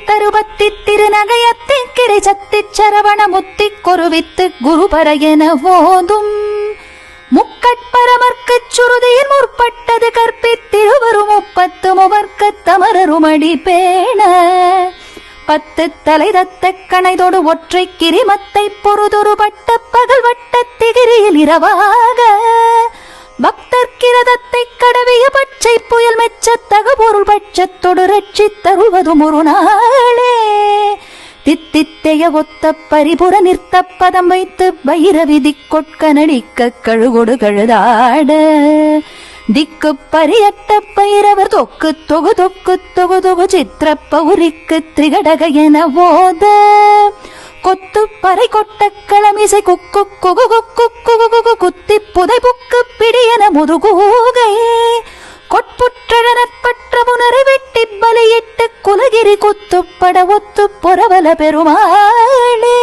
தருபத்தி திருநகையத்தை கிரை சத்தி சரவண முத்தி கொருவித்து குருபர என ஓதும் முக்கட்பரமர்க்குச் சுருதியில் முற்பட்டது கற்பித்திருவரும் 30 முவர்க்க தமரருமடி பேண 10 தலை தத்த கணைதோடு ஒற்றை கிரிமத்தை பொறுதொரு பட்ட பகல் வட்ட திகிரியில் இரவாக பக்தர் கிரதத்தை கடவிய பச்சை புயல் மெச்சத்தக பொருள் பட்சத்தொடு ரட்சி தருவதும் ஒரு நாளே தித்தித்தைய ஒத்த பரிபுற நிறுத்த பதம் வைத்து பைரவி திக்கொட்க நடிக்க கழுகொடு கழுதாட திக்கு பரியட்ட பைரவர் தொக்கு தொகு தொக்கு தொகு தொகு சித்திர பௌரிக்கு திரிகடக என ஓத கொத்து பறை கொட்ட களமிசை குக்கு குகு குக்கு குகு குகு குத்தி புதை புக்கு பிடியன முதுகூகை கொட்புற்றழற்பற்ற புனரை வெட்டி பலியிட்டு குலகிரி குத்துப்பட ஒத்து பொறவல பெருமாளே